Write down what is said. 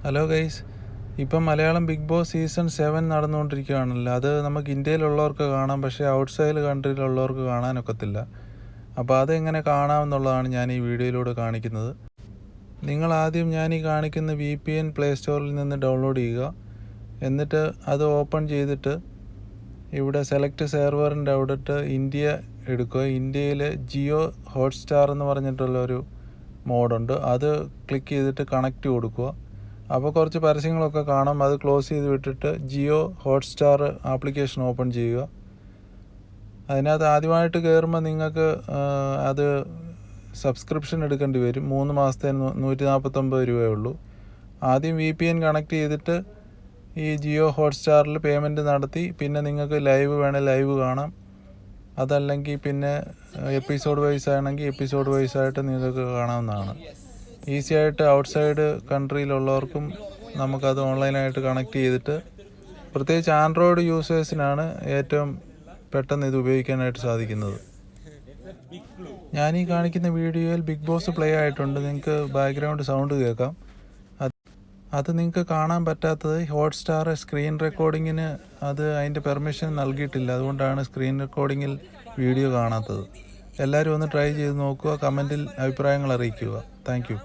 Hello guys, ഇപ്പം Malayalam big boss season 7 നടന്നുകൊണ്ടിരിക്കുകയാണല്ലോ. അത് നമുക്ക് ഇന്ത്യയിലുള്ളവർക്ക് കാണാം, പക്ഷേ ഔട്ട്സൈഡ് കൺട്രിയിലുള്ളവർക്ക് കാണാനൊക്കത്തില്ല. അപ്പോൾ അതെങ്ങനെ കാണാമെന്നുള്ളതാണ് ഞാൻ ഈ വീഡിയോയിലൂടെ കാണിക്കുന്നത്. നിങ്ങൾ ആദ്യം ഞാൻ ഈ കാണിക്കുന്ന VPN പ്ലേ സ്റ്റോറിൽ നിന്ന് ഡൗൺലോഡ് ചെയ്യുക. എന്നിട്ട് അത് ഓപ്പൺ ചെയ്തിട്ട് ഇവിടെ സെലക്ട് സെർവറിൻ്റെ അവിടിട്ട് ഇന്ത്യ എടുക്കുക. ഇന്ത്യയിൽ ജിയോ ഹോട്ട്സ്റ്റാർ എന്ന് പറഞ്ഞിട്ടുള്ളൊരു മോഡുണ്ട്. അത് ക്ലിക്ക് ചെയ്തിട്ട് കണക്റ്റ് കൊടുക്കുക. അപ്പോൾ കുറച്ച് പരസ്യങ്ങളൊക്കെ കാണാം. അത് ക്ലോസ് ചെയ്ത് വിട്ടിട്ട് ജിയോ ഹോട്ട്സ്റ്റാർ ആപ്ലിക്കേഷൻ ഓപ്പൺ ചെയ്യുക. അതിനകത്ത് ആദ്യമായിട്ട് കയറുമ്പോൾ നിങ്ങൾക്ക് അത് സബ്സ്ക്രിപ്ഷൻ എടുക്കേണ്ടി വരും. 3 മാസത്തിന് 149 രൂപയേ ഉള്ളൂ. ആദ്യം VPN കണക്ട് ചെയ്തിട്ട് ഈ ജിയോ ഹോട്ട്സ്റ്റാറിൽ പേയ്മെൻറ്റ് നടത്തി പിന്നെ നിങ്ങൾക്ക് ലൈവ് വേണേൽ ലൈവ് കാണാം. അതല്ലെങ്കിൽ പിന്നെ എപ്പിസോഡ് വൈസ് ആണെങ്കിൽ എപ്പിസോഡ് വൈസ് ആയിട്ട് നിങ്ങൾക്ക് കാണാവുന്നതാണ്. ഈസി ആയിട്ട് ഔട്ട്സൈഡ് കൺട്രിയിലുള്ളവർക്കും നമുക്കത് ഓൺലൈനായിട്ട് കണക്ട് ചെയ്തിട്ട്, പ്രത്യേകിച്ച് ആൻഡ്രോയിഡ് യൂസേഴ്സിനാണ് ഏറ്റവും പെട്ടെന്ന് ഇത് ഉപയോഗിക്കാനായിട്ട് സാധിക്കുന്നത്. ഞാൻ ഈ കാണിക്കുന്ന വീഡിയോയിൽ ബിഗ് ബോസ് പ്ലേ ആയിട്ടുണ്ട്. നിങ്ങൾക്ക് ബാക്ക്ഗ്രൗണ്ട് സൗണ്ട് കേൾക്കാം. അത് നിങ്ങൾക്ക് കാണാൻ പറ്റാത്തത് ഹോട്ട്സ്റ്റാർ സ്ക്രീൻ റെക്കോർഡിങ്ങിന് അതിൻ്റെ പെർമിഷൻ നൽകിയിട്ടില്ല. അതുകൊണ്ടാണ് സ്ക്രീൻ റെക്കോർഡിങ്ങിൽ വീഡിയോ കാണാത്തത്. എല്ലാവരും ഒന്ന് ട്രൈ ചെയ്ത് നോക്കുക. കമൻറ്റിൽ അഭിപ്രായങ്ങൾ അറിയിക്കുക. Thank you.